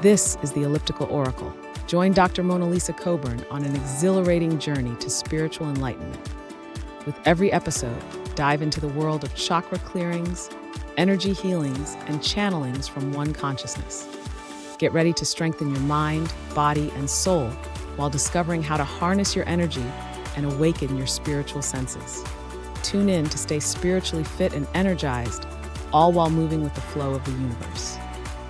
This is the Elliptical Oracle. Join Dr. MonaLisa Coburn on an exhilarating journey to spiritual enlightenment. With every episode, dive into the world of chakra clearings, energy healings, and channelings from one consciousness. Get ready to strengthen your mind, body, and soul while discovering how to harness your energy and awaken your spiritual senses. Tune in to stay spiritually fit and energized, all while moving with the flow of the universe.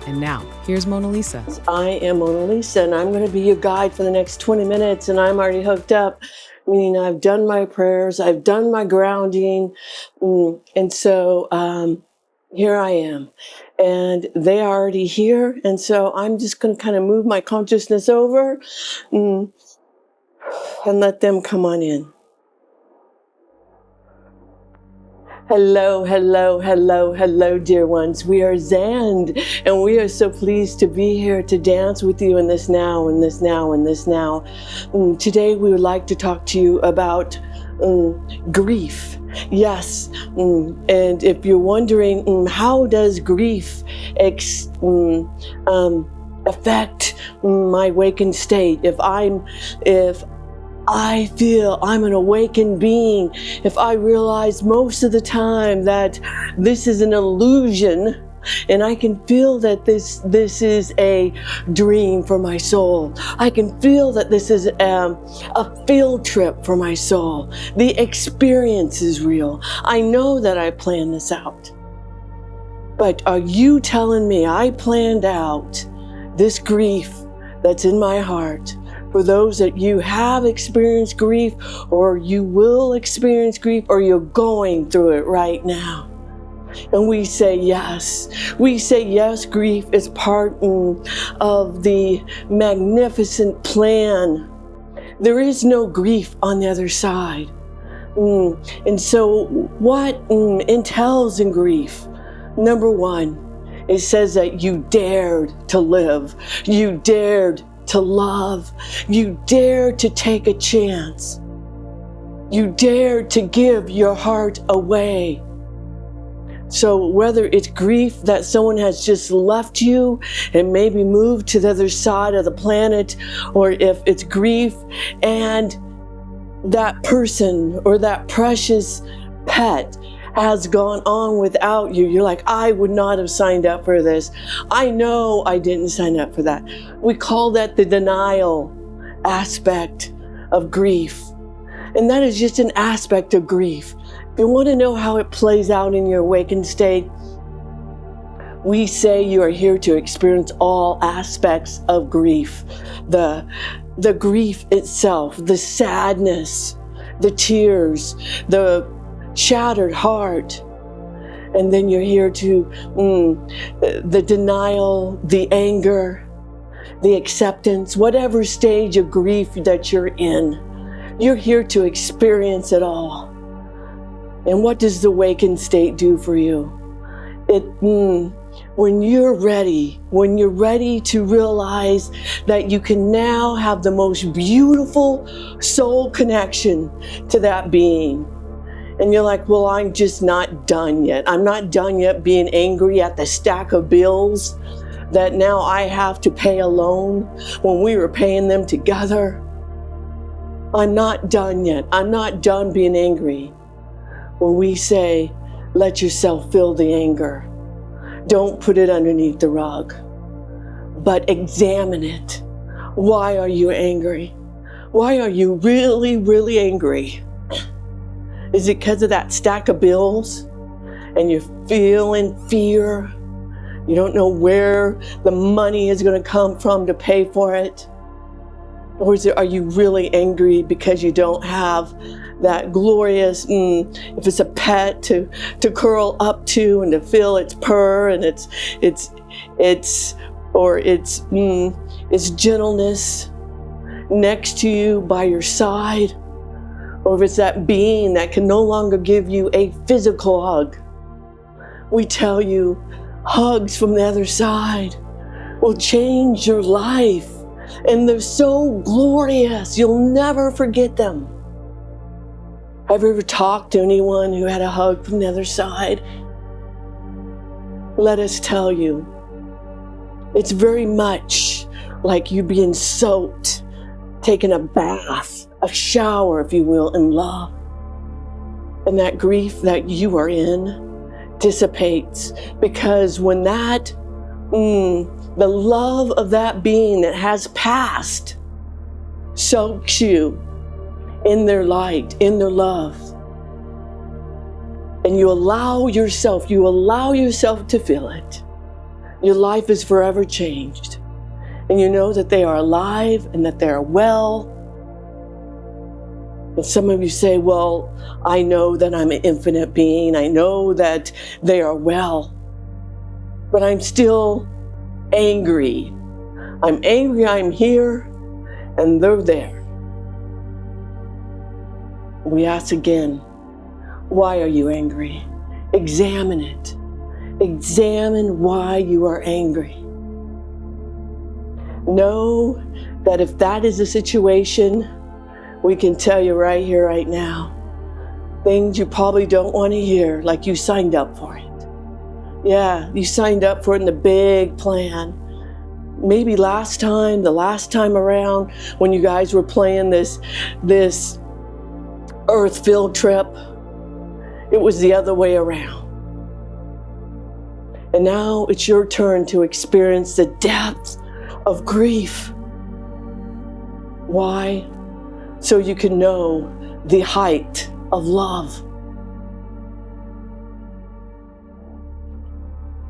And now, here's MonaLisa. I am MonaLisa, and I'm going to be your guide for the next 20 minutes, and I'm already hooked up, meaning I've done my prayers, I've done my grounding, and so here I am. And they are already here, and so I'm just going to kind of move my consciousness over and let them come on in. Hello, hello, hello, hello, dear ones. We are Xand, and we are so pleased to be here to dance with you in this now, in this now, in this now. Today, we would like to talk to you about grief. Yes, and if you're wondering, how does grief affect my awakened state? If I feel I'm an awakened being, if I realize most of the time that this is an illusion, and I can feel that this is a dream for my soul. I can feel that this is a field trip for my soul. The experience is real. I know that I planned this out. But are you telling me I planned out this grief that's in my heart? For those that you have experienced grief, or you will experience grief, or you're going through it right now. And we say yes. We say yes, grief is part of the magnificent plan. There is no grief on the other side. And so what entails in grief? Number one, it says that you dared to live. You dared to love. You dared to take a chance. You dared to give your heart away. So whether it's grief that someone has just left you and maybe moved to the other side of the planet, or if it's grief and that person or that precious pet has gone on without you, you're like, I would not have signed up for this. I know I didn't sign up for that. We call that the denial aspect of grief. And that is just an aspect of grief. If you want to know how it plays out in your awakened state, we say you are here to experience all aspects of grief. The grief itself, the sadness, the tears, the shattered heart. And then you're here to the denial, the anger, the acceptance, whatever stage of grief that you're in. You're here to experience it all. And what does the awakened state do for you? When you're ready to realize that you can now have the most beautiful soul connection to that being. And you're like, well, I'm just not done yet. I'm not done yet being angry at the stack of bills that now I have to pay alone when we were paying them together. I'm not done yet. I'm not done being angry. When we say, let yourself feel the anger. Don't put it underneath the rug, but examine it. Why are you angry? Why are you really, really angry? Is it because of that stack of bills and you're feeling fear? You don't know where the money is going to come from to pay for it? Or are you really angry because you don't have that glorious, if it's a pet, to curl up to and to feel its purr and its gentleness next to you by your side? Or if it's that being that can no longer give you a physical hug. We tell you, hugs from the other side will change your life. And they're so glorious, you'll never forget them. Have you ever talked to anyone who had a hug from the other side? Let us tell you, It's very much like you being soaked, taking a bath, a shower, if you will, in love. And that grief that you are in dissipates, because when that, the love of that being that has passed soaks you in their light, in their love, and you allow yourself to feel it, your life is forever changed. And you know that they are alive and that they are well. And some of you say, well, I know that I'm an infinite being. I know that they are well, but I'm still angry. I'm angry I'm here and they're there. We ask again, why are you angry? Examine it. Examine why you are angry. Know that if that is the situation, we can tell you right here, right now, things you probably don't want to hear, like you signed up for it. Yeah, you signed up for it in the big plan. Maybe the last time around, when you guys were playing this Earth field trip, it was the other way around. And now it's your turn to experience the depth of grief. Why? So you can know the height of love.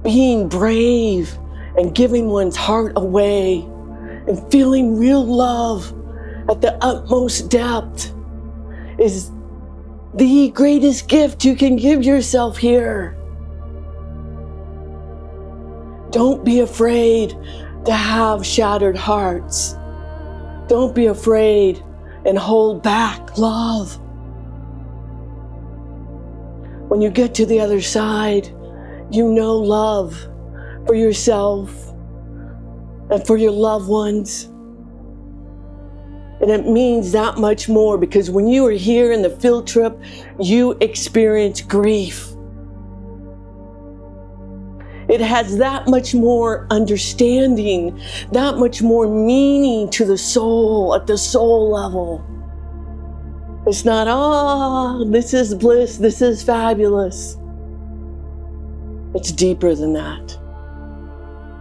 Being brave and giving one's heart away and feeling real love at the utmost depth is the greatest gift you can give yourself here. Don't be afraid to have shattered hearts. Don't be afraid and hold back love. When you get to the other side, you know love for yourself and for your loved ones. And it means that much more, because when you are here in the field trip, you experience grief. It has that much more understanding, that much more meaning to the soul at the soul level. It's not, this is bliss, this is fabulous. It's deeper than that.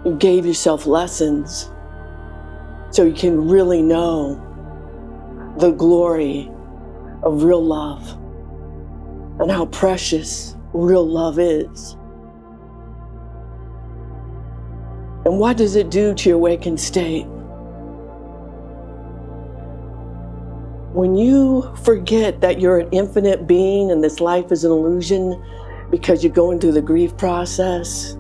You gave yourself lessons so you can really know the glory of real love and how precious real love is. And what does it do to your awakened state? When you forget that you're an infinite being and this life is an illusion because you're going through the grief process,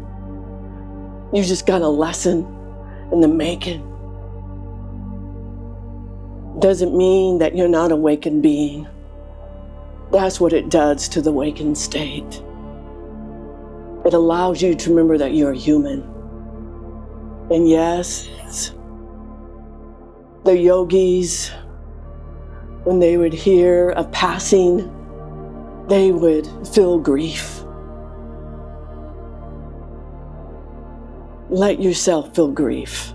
you just got a lesson in the making. Doesn't mean that you're not an awakened being. That's what it does to the awakened state. It allows you to remember that you're human. And yes, the yogis, when they would hear a passing, they would feel grief. Let yourself feel grief.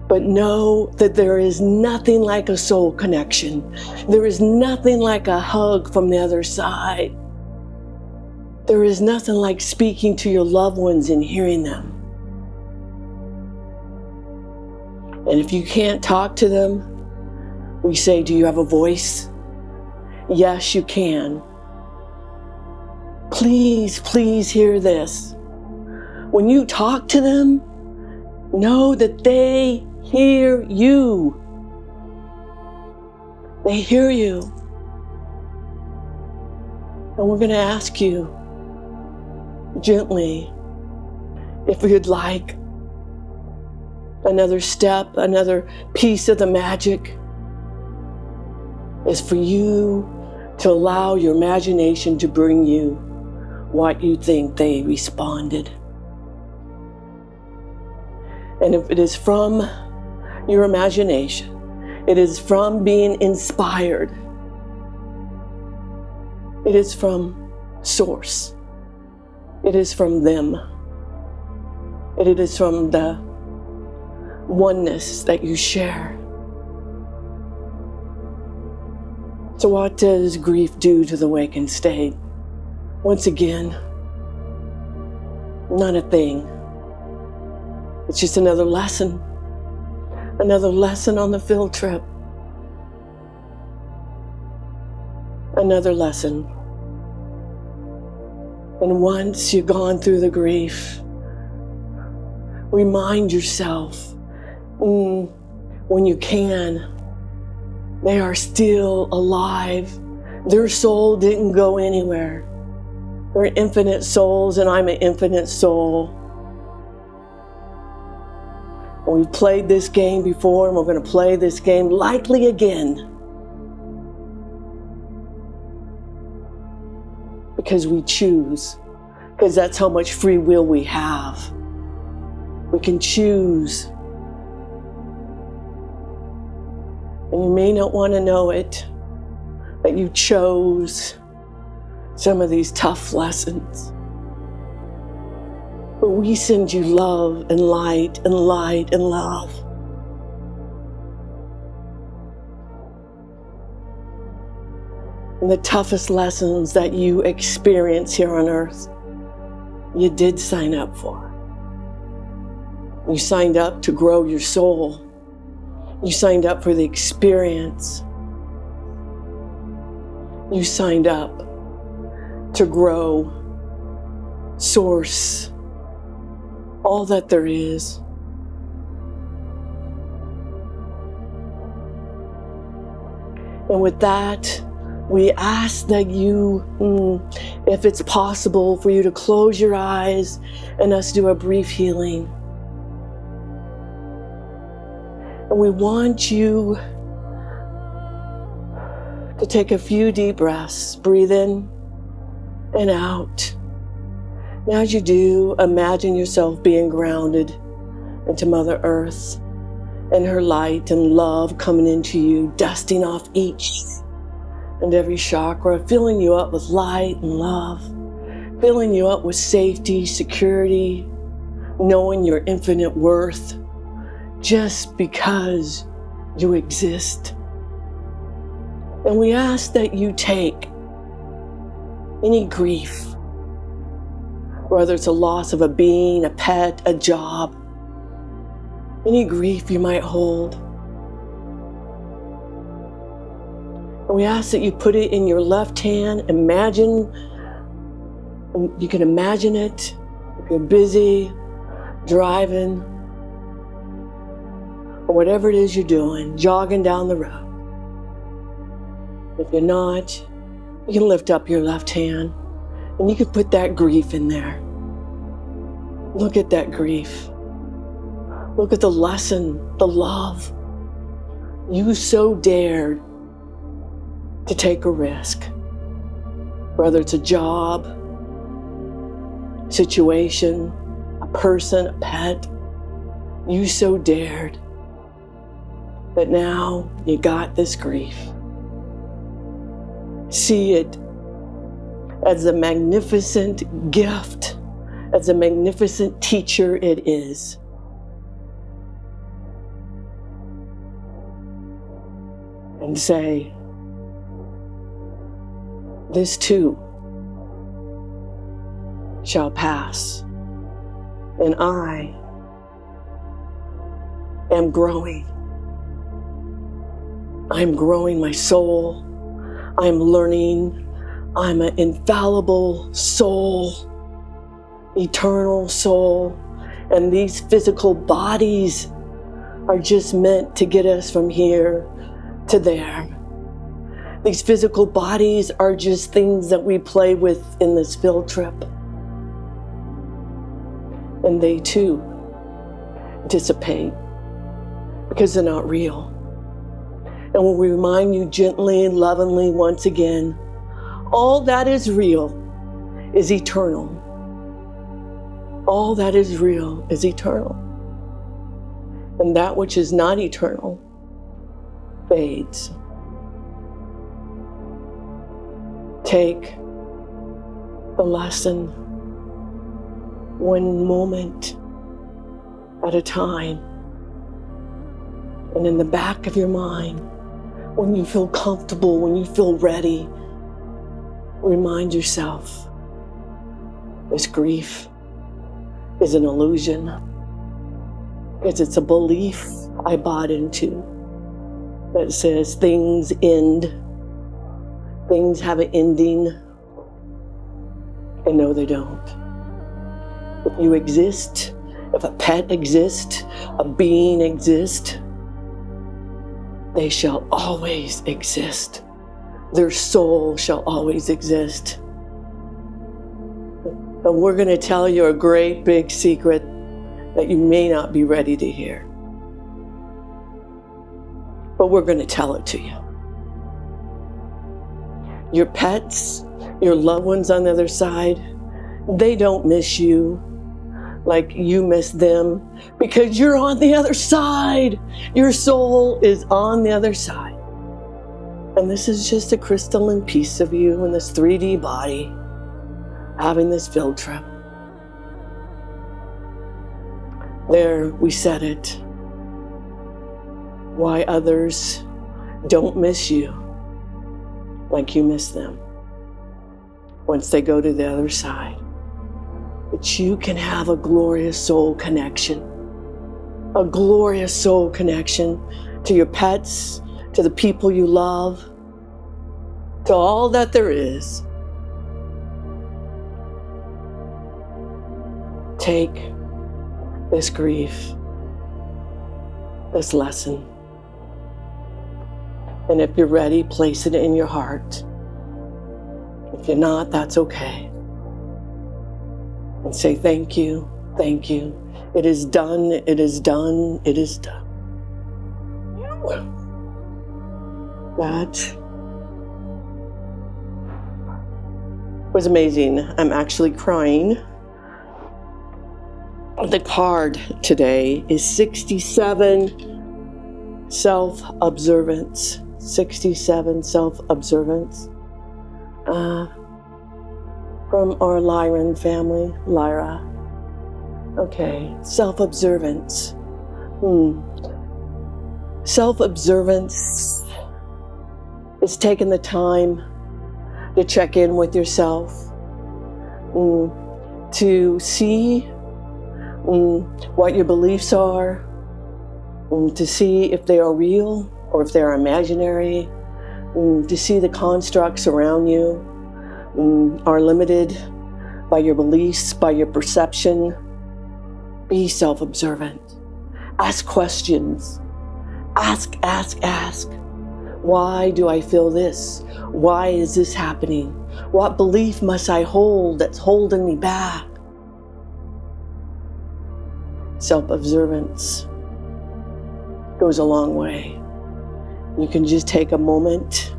But know that there is nothing like a soul connection. There is nothing like a hug from the other side. There is nothing like speaking to your loved ones and hearing them. And if you can't talk to them, we say, do you have a voice? Yes, you can. Please, please hear this. When you talk to them, know that they hear you. They hear you. And we're going to ask you gently if you'd like another step, another piece of the magic is for you to allow your imagination to bring you what you think they responded. And if it is from your imagination, it is from being inspired, it is from source, it is from them, And it is from the oneness that you share. So what does grief do to the awakened state? Once again, not a thing. It's just another lesson on the field trip. Another lesson. And once you've gone through the grief, remind yourself, when you can, they are still alive. Their soul didn't go anywhere. They're infinite souls, and I'm an infinite soul. We've played this game before, and we're going to play this game likely again. Because we choose. Because that's how much free will we have. We can choose. And you may not want to know it, that you chose some of these tough lessons. But we send you love and light and light and love. And the toughest lessons that you experience here on earth, you did sign up for. You signed up to grow your soul. You signed up for the experience. You signed up to grow, source, all that there is. And with that, we ask that you, if it's possible, for you to close your eyes and us do a brief healing. And we want you to take a few deep breaths. Breathe in and out. And as you do, imagine yourself being grounded into Mother Earth and her light and love coming into you, dusting off each and every chakra, filling you up with light and love, filling you up with safety, security, knowing your infinite worth, just because you exist. And we ask that you take any grief, whether it's a loss of a being, a pet, a job, any grief you might hold. And we ask that you put it in your left hand. Imagine, you can imagine it if you're busy, driving, or whatever it is you're doing, jogging down the road. If you're not, you can lift up your left hand and you can put that grief in there. Look at that grief. Look at the lesson, the love. You so dared to take a risk, whether it's a job, situation, a person, a pet. You so dared. But now you got this grief. See it as a magnificent gift, as a magnificent teacher it is. And say, this too shall pass, and I am growing. I'm growing my soul. I'm learning. I'm an infallible soul, eternal soul. And these physical bodies are just meant to get us from here to there. These physical bodies are just things that we play with in this field trip. And they too dissipate because they're not real. And when we remind you gently and lovingly once again, all that is real is eternal. All that is real is eternal. And that which is not eternal fades. Take the lesson one moment at a time. And in the back of your mind, when you feel comfortable, when you feel ready, remind yourself, this grief is an illusion. It's a belief I bought into that says things end, things have an ending, and no, they don't. If you exist, if a pet exists, a being exists, they shall always exist. Their soul shall always exist. And we're going to tell you a great big secret that you may not be ready to hear. But we're going to tell it to you. Your pets, your loved ones on the other side, they don't miss you like you miss them because you're on the other side. Your soul is on the other side. And this is just a crystalline piece of you in this 3D body having this field trip. There, we said it. Why others don't miss you like you miss them once they go to the other side. But you can have a glorious soul connection. A glorious soul connection to your pets, to the people you love, to all that there is. Take this grief, this lesson, and if you're ready, place it in your heart. If you're not, that's okay. And say, thank you, thank you. It is done, it is done, it is done. That was amazing. I'm actually crying. The card today is 67 self-observance. 67 self-observance. From our Lyran family, Lyra. Okay, self-observance. Self-observance is taking the time to check in with yourself, to see what your beliefs are, to see if they are real or if they're imaginary, to see the constructs around you are limited by your beliefs, by your perception. Be self-observant. Ask questions. Ask. Why do I feel this? Why is this happening? What belief must I hold that's holding me back? Self-observance goes a long way. You can just take a moment,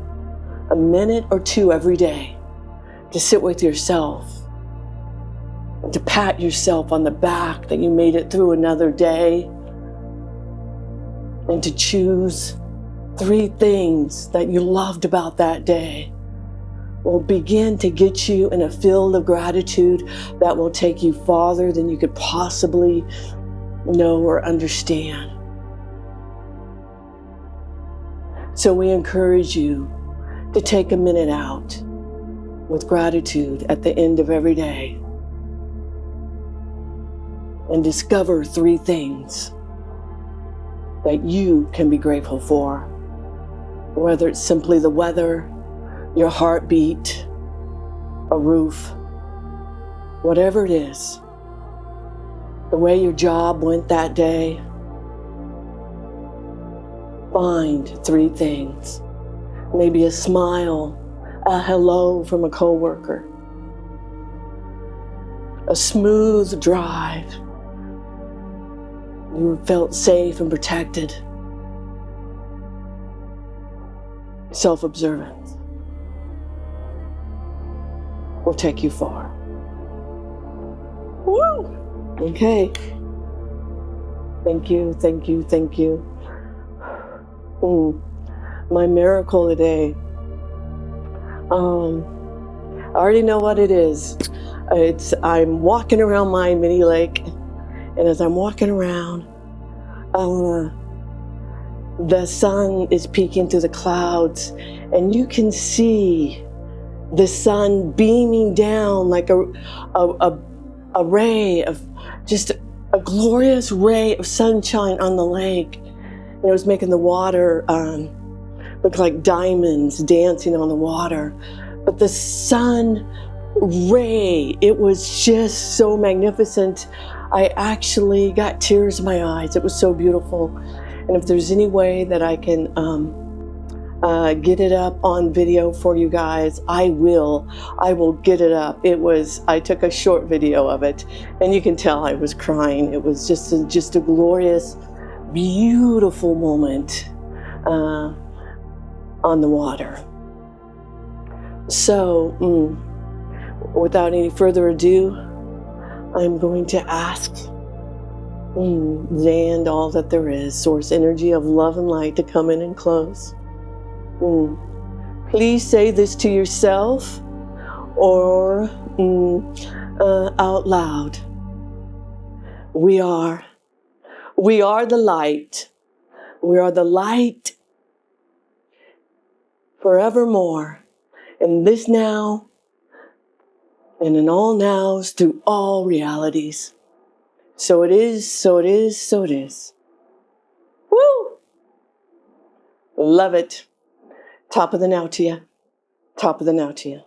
a minute or two every day to sit with yourself, to pat yourself on the back that you made it through another day, and to choose 3 things that you loved about that day will begin to get you in a field of gratitude that will take you farther than you could possibly know or understand. So we encourage you to take a minute out with gratitude at the end of every day and discover 3 things that you can be grateful for. Whether it's simply the weather, your heartbeat, a roof, whatever it is, the way your job went that day. Find 3 things. Maybe a smile, a hello from a coworker, a smooth drive. You felt safe and protected. Self-observance will take you far. Woo! Okay. Thank you. My miracle today. I already know what it is. I'm walking around my mini lake And as I'm walking around, the sun is peeking through the clouds, and you can see the sun beaming down like a ray of, just a glorious ray of sunshine on the lake. And it was making the water look like diamonds dancing on the water. But the sun ray, it was just so magnificent. I actually got tears in my eyes. It was so beautiful. And if there's any way that I can get it up on video for you guys, I will get it up. I took a short video of it, and you can tell I was crying. It was just a glorious, beautiful moment on the water. So, without any further ado, I'm going to ask Xand, all that there is, source energy of love and light, to come in and close. Please say this to yourself or out loud. We are the light. We are the light forevermore, in this now and in all nows, through all realities. So it is, so it is, so it is. Woo! Love it. Top of the now to you. Top of the now to you.